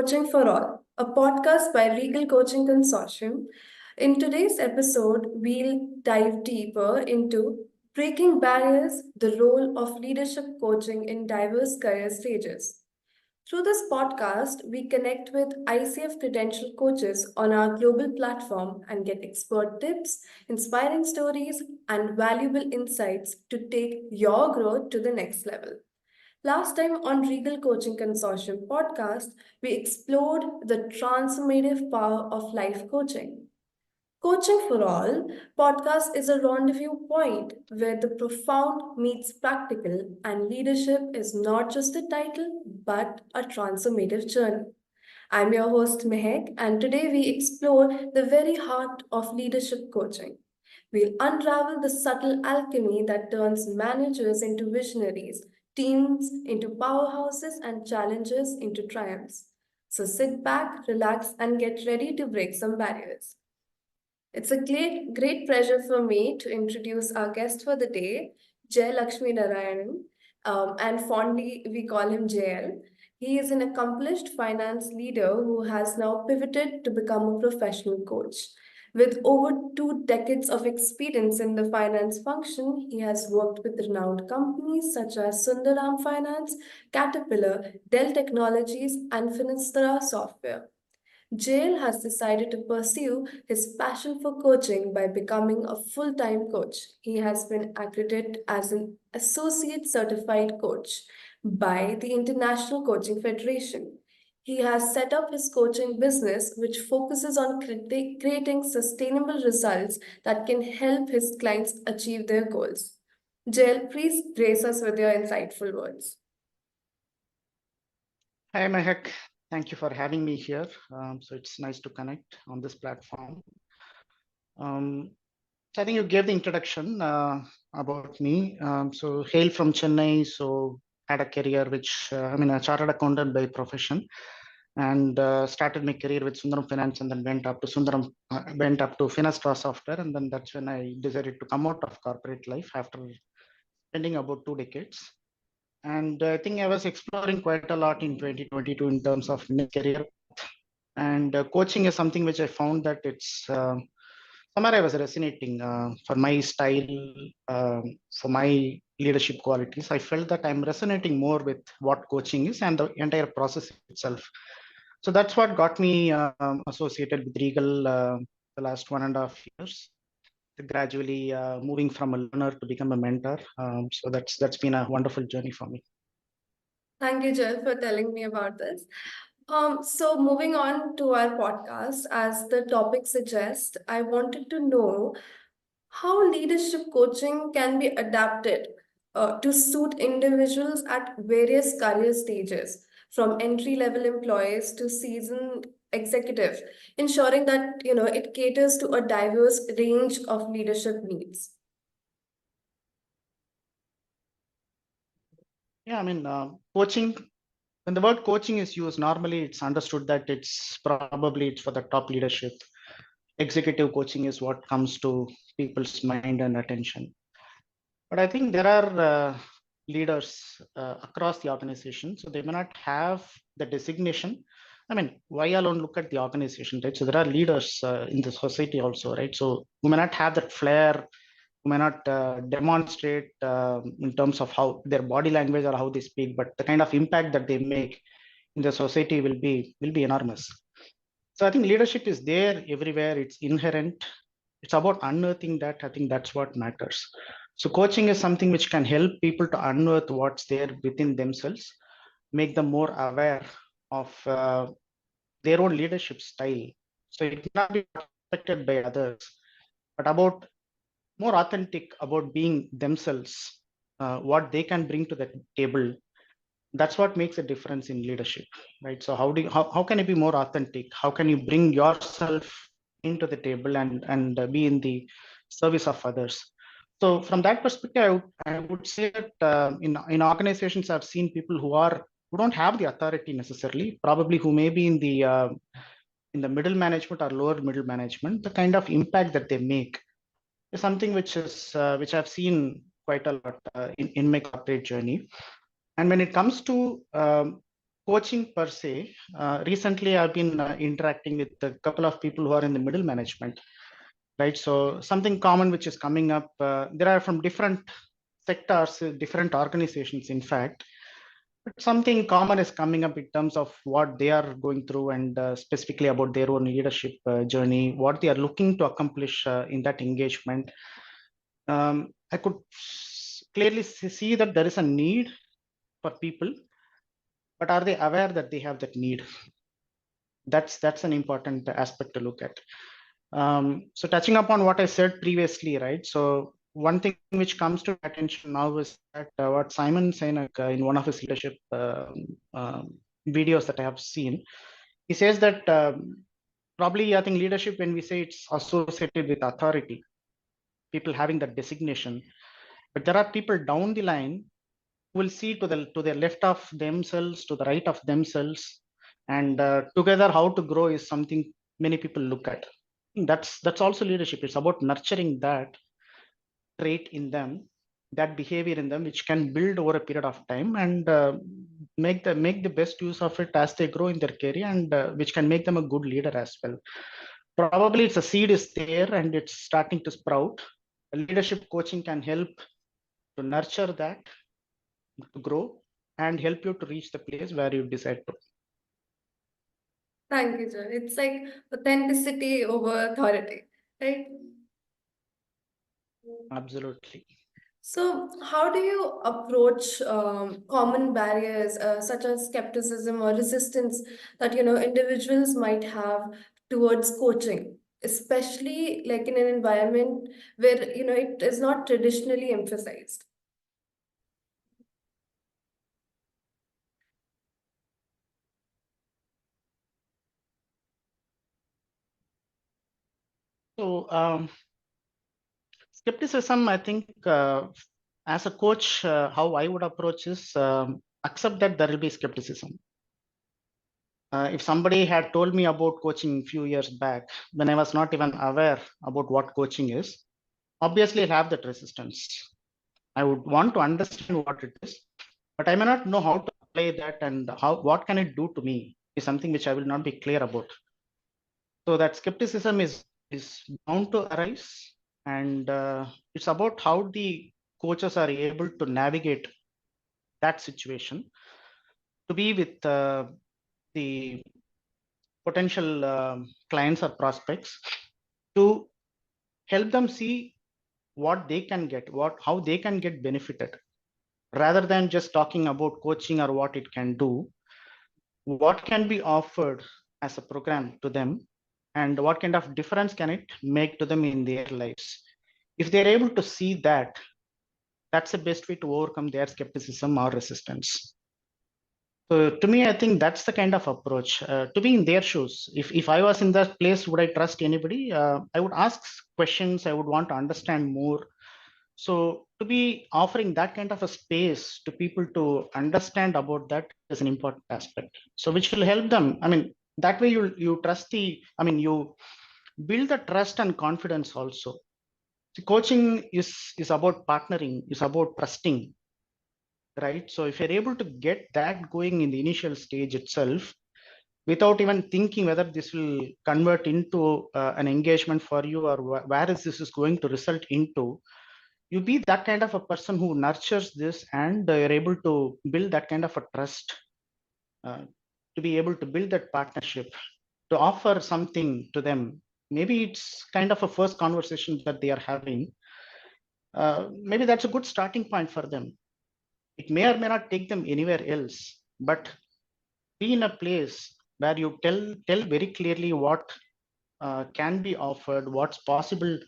Coaching for All, a podcast by Regal Coaching Consortium. In today's episode, we'll dive deeper into breaking barriers, the role of leadership coaching in diverse career stages. Through this podcast, we connect with ICF-credentialed coaches on our global platform and get expert tips, inspiring stories, and valuable insights to take your growth to the next level. Last time on Regal Coaching Consortium podcast, we explored the transformative power of life coaching. Coaching for All podcast is a rendezvous point where the profound meets practical and leadership is not just a title but a transformative journey. I'm your host Mehek, and today we explore the very heart of leadership coaching. We'll unravel the subtle alchemy that turns managers into visionaries, teams into powerhouses, and challenges into triumphs. So sit back, relax, and get ready to break some barriers. It's a great pleasure for me to introduce our guest for the day, Jay Lakshminarayanan, and fondly we call him JL. He is an accomplished finance leader who has now pivoted to become a professional coach. With over 2 decades of experience in the finance function, he has worked with renowned companies such as Sundaram Finance, Caterpillar, Dell Technologies, and Finistra Software. Jail has decided to pursue his passion for coaching by becoming a full time coach. He has been accredited as an associate certified coach by the International Coaching Federation. He has set up his coaching business, which focuses on creating sustainable results that can help his clients achieve their goals. Jail, please grace us with your insightful words. Hi, Mehak. Thank you for having me here. So it's nice to connect on this platform. So I think you gave the introduction about me. So hail from Chennai. So had a career which a chartered accountant by profession, and started my career with Sundaram Finance, and then went up to Finistra Software, and then that's when I decided to come out of corporate life after spending about 2 decades. And I think I was exploring quite a lot in 2022 in terms of career. And coaching is something which I found that it's somewhere I was resonating for my style, for my leadership qualities. I felt that I'm resonating more with what coaching is and the entire process itself. So that's what got me associated with Regal the last 1.5 years. Gradually moving from a learner to become a mentor. So that's been a wonderful journey for me. Thank you, Jill, for telling me about this. So moving on to our podcast, as the topic suggests, I wanted to know how leadership coaching can be adapted to suit individuals at various career stages, from entry-level employees to seasoned executives, ensuring that it caters to a diverse range of leadership needs. Yeah, coaching. When the word coaching is used, normally it's understood that it's for the top leadership. Executive coaching is what comes to people's mind and attention. But I think there are leaders across the organization, so they may not have the designation. Why alone look at the organization, right? So there are leaders in the society also, right? So who may not have that flair, who may not demonstrate in terms of how their body language or how they speak, but the kind of impact that they make in the society will be enormous. So I think leadership is there everywhere. It's inherent. It's about unearthing that. I think that's what matters. So coaching is something which can help people to unearth what's there within themselves, make them more aware of their own leadership style. So it cannot be affected by others, but about more authentic about being themselves, what they can bring to the table. That's what makes a difference in leadership, right? So how can you be more authentic? How can you bring yourself into the table and be in the service of others? So from that perspective, I would say that in organizations, I've seen people who don't have the authority necessarily, probably who may be in the middle management or lower middle management. The kind of impact that they make is something which I've seen quite a lot in my corporate journey. And when it comes to coaching per se, recently I've been interacting with a couple of people who are in the middle management, right? So something common which is coming up, there are from different sectors, different organizations, in fact, but something common is coming up in terms of what they are going through and specifically about their own leadership journey, what they are looking to accomplish in that engagement. I could clearly see that there is a need for people, but are they aware that they have that need? That's an important aspect to look at. So touching upon what I said previously, right? So one thing which comes to attention now is that what Simon Sinek in one of his leadership videos that I have seen, he says that probably I think leadership, when we say it's associated with authority, people having that designation, but there are people down the line who will see to the left of themselves, to the right of themselves, and together how to grow is something many people look at. That's also leadership. It's about nurturing that trait in them, that behavior in them, which can build over a period of time and make the best use of it as they grow in their career, and which can make them a good leader as well. Probably it's a seed is there and it's starting to sprout. Leadership coaching can help to nurture that, to grow, and help you to reach the place where you decide to. Thank you, John. It's like authenticity over authority, right? Absolutely. So, how do you approach common barriers such as skepticism or resistance that individuals might have towards coaching, especially like in an environment where it is not traditionally emphasized? So skepticism, I think, as a coach, how I would approach is accept that there will be skepticism. If somebody had told me about coaching a few years back, when I was not even aware about what coaching is, obviously I'll have that resistance. I would want to understand what it is, but I may not know how to apply that, and what can it do to me is something which I will not be clear about. So that skepticism is bound to arise, and it's about how the coaches are able to navigate that situation, to be with the potential clients or prospects, to help them see what they can get, how they can get benefited, rather than just talking about coaching or what it can do, what can be offered as a program to them, and what kind of difference can it make to them in their lives. If they're able to see that, that's the best way to overcome their skepticism or resistance. So to me, I think that's the kind of approach, to be in their shoes. If I was in that place, would I trust anybody? I would ask questions. I would want to understand more. So to be offering that kind of a space to people to understand about that is an important aspect. So which will help them. I mean, that way you trust you build the trust and confidence also. The coaching is about partnering, is about trusting, right? So if you're able to get that going in the initial stage itself, without even thinking whether this will convert into an engagement for you, or where is this is going to result into, you be that kind of a person who nurtures this, and you're able to build that kind of a trust, uh, to be able to build that partnership, to offer something to them. Maybe it's kind of a first conversation that they are having. Maybe that's a good starting point for them. It may or may not take them anywhere else, but be in a place where you tell very clearly what can be offered, what's possible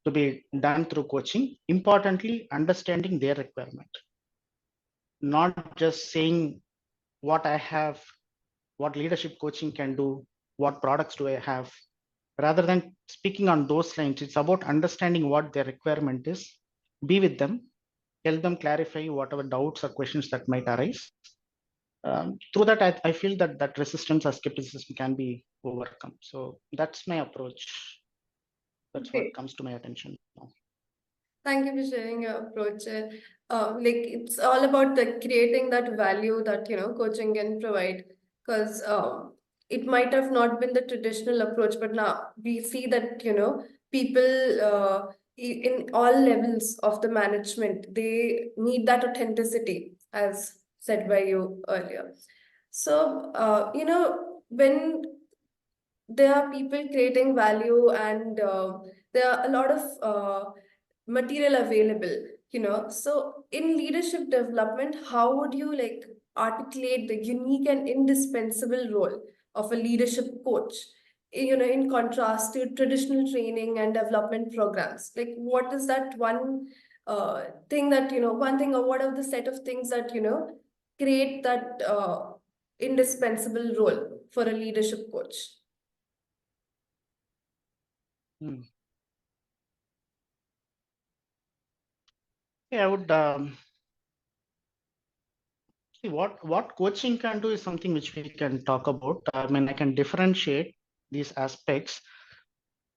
to be done through coaching. Importantly, understanding their requirement, not just saying what I have, what leadership coaching can do, what products do I have. Rather than speaking on those lines, it's about understanding what their requirement is, be with them, help them clarify whatever doubts or questions that might arise. Through that, I feel that resistance or skepticism can be overcome. So that's my approach. That's what Okay. comes to my attention now. Thank you for sharing your approach. Like it's all about the creating that value that coaching can provide. Because it might have not been the traditional approach, but now we see that people in all levels of the management, they need that authenticity, as said by you earlier. So when there are people creating value, and there are a lot of material available, so in leadership development, how would you like articulate the unique and indispensable role of a leadership coach, in contrast to traditional training and development programs? Like, what is that one thing that one thing, or what are the set of things that create that indispensable role for a leadership coach? Hmm. Yeah, I would see what coaching can do is something which we can talk about. I mean, I can differentiate these aspects.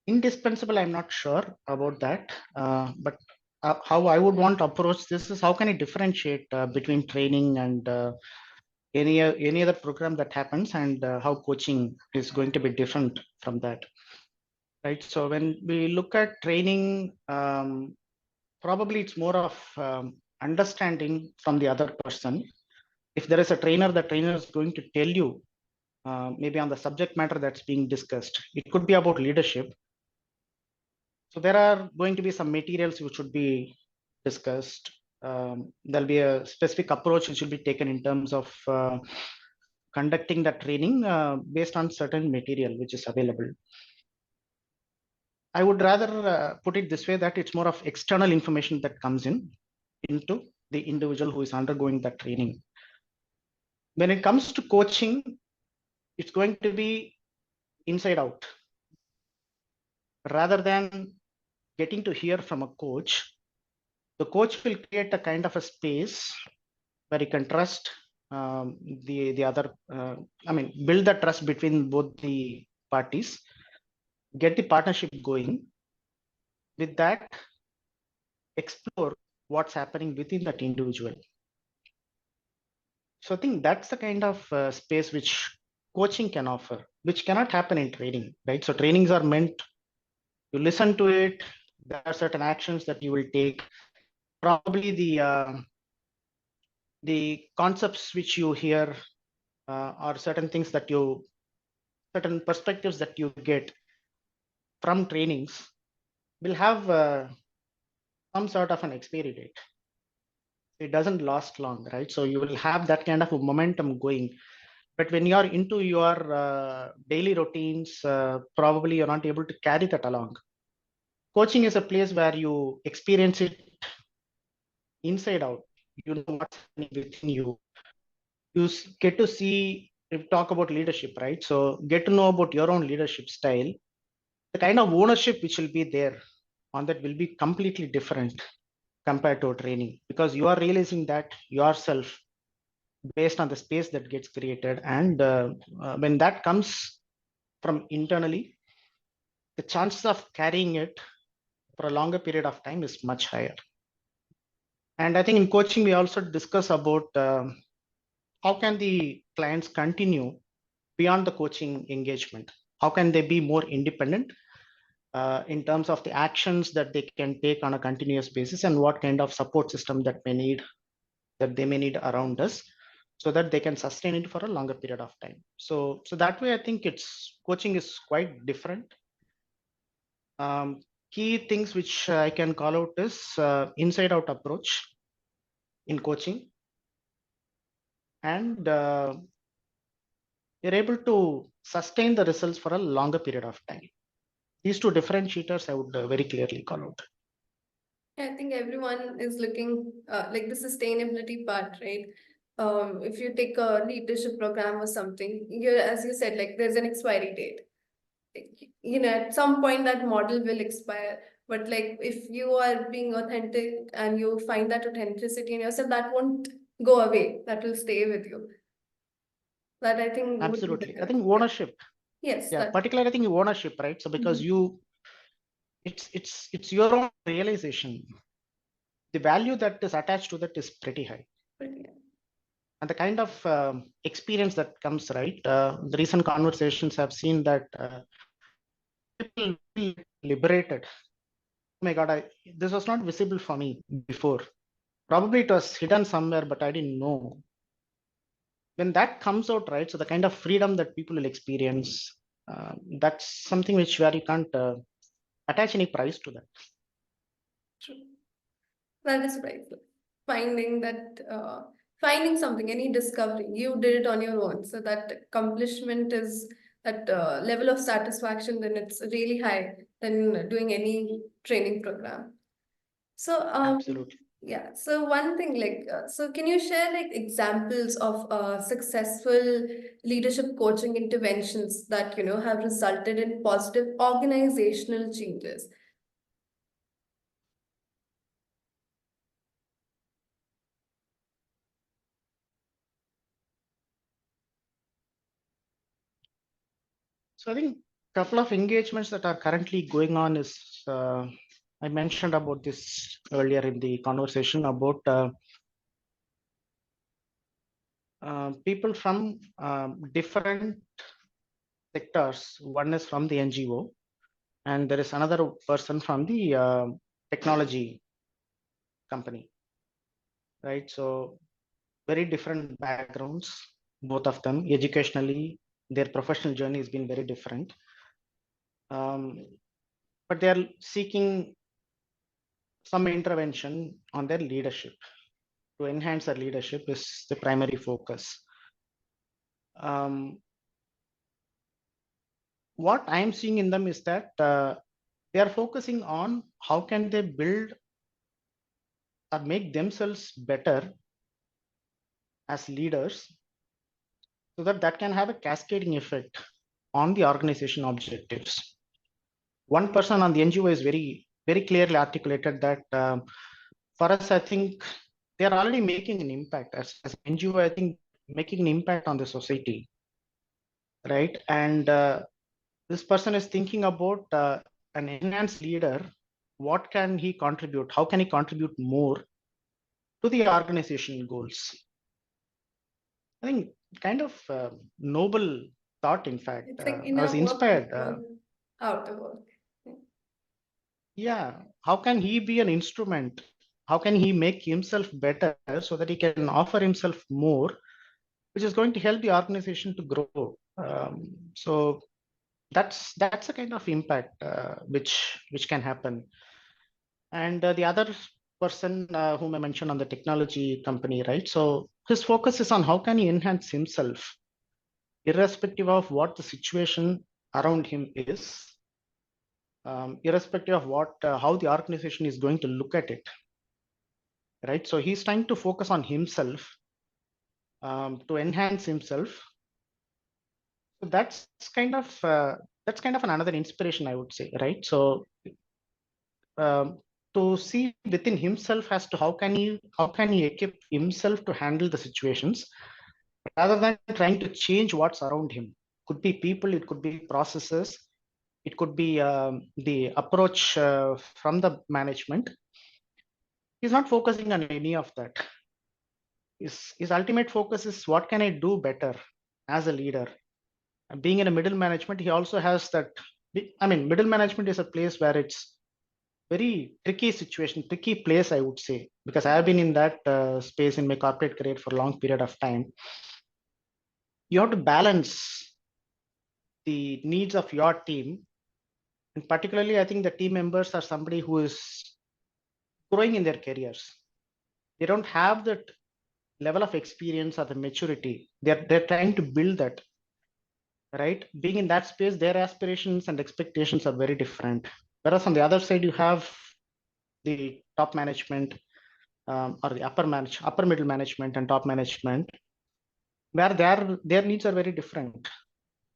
Indispensable, I'm not sure about that, but how I would want to approach this is how can I differentiate between training and any other program that happens, and how coaching is going to be different from that, right? So when we look at training, probably it's more of understanding from the other person. If there is a trainer, the trainer is going to tell you maybe on the subject matter that's being discussed. It could be about leadership. So there are going to be some materials which should be discussed. There'll be a specific approach which will be taken in terms of conducting the training based on certain material which is available. I would rather put it this way, that it's more of external information that comes into the individual who is undergoing that training. When it comes to coaching, it's going to be inside out. Rather than getting to hear from a coach, the coach will create a kind of a space where you can trust the other. I mean, build the trust between both the parties, get the partnership going. With that, explore what's happening within that individual. So I think that's the kind of space which coaching can offer, which cannot happen in training, right? So trainings are meant, you listen to it, there are certain actions that you will take. Probably the concepts which you hear are certain things that you, certain perspectives that you get from trainings will have some sort of an expiry date. It doesn't last long, right? So you will have that kind of a momentum going. But when you are into your daily routines, probably you're not able to carry that along. Coaching is a place where you experience it inside out. You know what's happening within you. You get to see, if talk about leadership, right? So get to know about your own leadership style. The kind of ownership which will be there on that will be completely different compared to a training, because you are realizing that yourself based on the space that gets created. And when that comes from internally, the chances of carrying it for a longer period of time is much higher. And I think in coaching, we also discuss about how can the clients continue beyond the coaching engagement? How can they be more independent in terms of the actions that they can take on a continuous basis, and what kind of support system that they may need around us, so that they can sustain it for a longer period of time. So that way, I think it's coaching is quite different. Key things which I can call out is inside out approach in coaching, and you're able to sustain the results for a longer period of time. These two differentiators I would very clearly call out. I think everyone is looking like the sustainability part, right? If you take a leadership program or something, as you said, like there's an expiry date. At some point that model will expire. But like if you are being authentic and you find that authenticity in yourself, that won't go away. That will stay with you. That I think would be the Absolutely. I correct. think Yeah. ownership. Yes, Yeah, that. particularly I think ownership, right? So because Mhm. you, it's your own realization. the value that is attached to that is pretty high. And the kind of experience that comes, right? The recent conversations have seen that people feel liberated. Oh my God, this was not visible for me before. Probably it was hidden somewhere, but I didn't know. When that comes out, right? So the kind of freedom that people will experience, that's something where you can't attach any price to that. True. That is right. Finding that, finding something, any discovery, you did it on your own. So that accomplishment is that level of satisfaction, then it's really high than doing any training program. So, Absolutely. yeah. So one thing, so can you share like examples of successful leadership coaching interventions that, have resulted in positive organizational changes? So I think a couple of engagements that are currently going on is, I mentioned about this earlier in the conversation about people from different sectors. One is from the NGO, and there is another person from the technology company, right? So very different backgrounds, both of them. Educationally, their professional journey has been very different. But they are seeking some intervention on their leadership. To enhance their leadership is the primary focus. What I'm seeing in them is that they are focusing on how can they build or make themselves better as leaders, so that that can have a cascading effect on the organization objectives. One person on the NGO is very clearly articulated that for us, I think they are already making an impact as NGO. I think making an impact on the society, right? And this person is thinking about an enhanced leader. What can he contribute? How can he contribute more to the organizational goals? I think kind of noble thought. In fact, It's like I was inner work inspired. before outer work. Yeah, how can he be an instrument? How can he make himself better so that he can offer himself more, which is going to help the organization to grow? So that's a kind of impact which can happen. And the other person whom I mentioned on the technology company, right? So his focus is on how can he enhance himself, irrespective of what the situation around him is, irrespective of what how the organization is going to look at it, right? So he's trying to focus on himself, to enhance himself. So that's kind of another inspiration, I would say, right? So um, to see within himself as to how can he equip himself to handle the situations rather than trying to change what's around him. Could be people, it could be processes, it could be the approach from the management. He's not focusing on any of that. His ultimate focus is what can I do better as a leader. And being in a middle management, he also has that. I mean, middle management is a place where it's very tricky situation, tricky place, I would say, because I have been in that space in my corporate career for a long period of time. You have to balance the needs of your team, and particularly, I think the team members are somebody who is growing in their careers. They don't have that level of experience or the maturity. They're trying to build that, right? Being in that space, their aspirations and expectations are very different. Whereas on the other side, you have the top management, or the upper middle management and top management, where their needs are very different.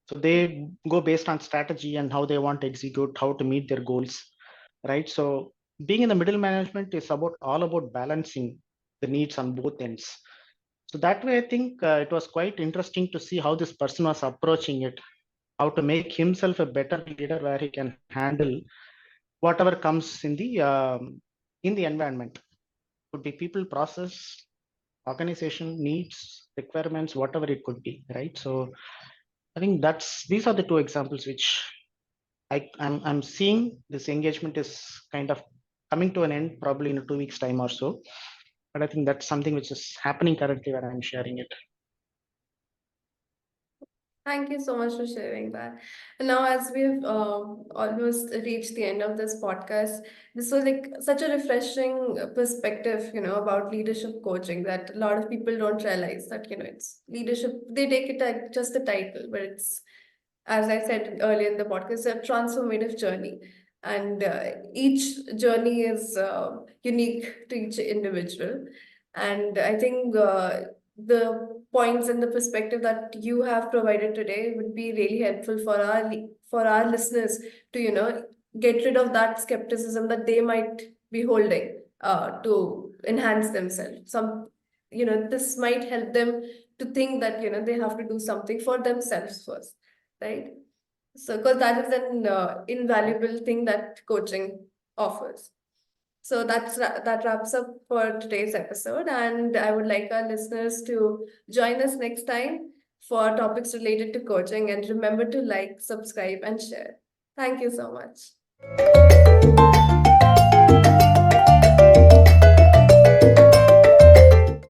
So they go based on strategy and how they want to execute, how to meet their goals, right? So being in the middle management is all about balancing the needs on both ends. So that way, I think it was quite interesting to see how this person was approaching it, how to make himself a better leader where he can handle whatever comes in the environment. could be people, process, organization, needs, requirements, whatever it could be, right? So I think these are the two examples which I'm seeing. This engagement is kind of coming to an end probably in 2 weeks time or so, but I think that's something which is happening currently where I'm sharing it. Thank you so much for sharing that. And now, as we've almost reached the end of this podcast, this was like such a refreshing perspective, about leadership coaching that a lot of people don't realize that, it's leadership. They take it like just the title, but it's, as I said earlier in the podcast, a transformative journey. And each journey is unique to each individual. And I think the points and the perspective that you have provided today would be really helpful for our listeners to, get rid of that skepticism that they might be holding to enhance themselves. This might help them to think that, they have to do something for themselves first, right? So, because that is an invaluable thing that coaching offers. So that wraps up for today's episode, and I would like our listeners to join us next time for topics related to coaching. And remember to like, subscribe, and share. Thank you so much.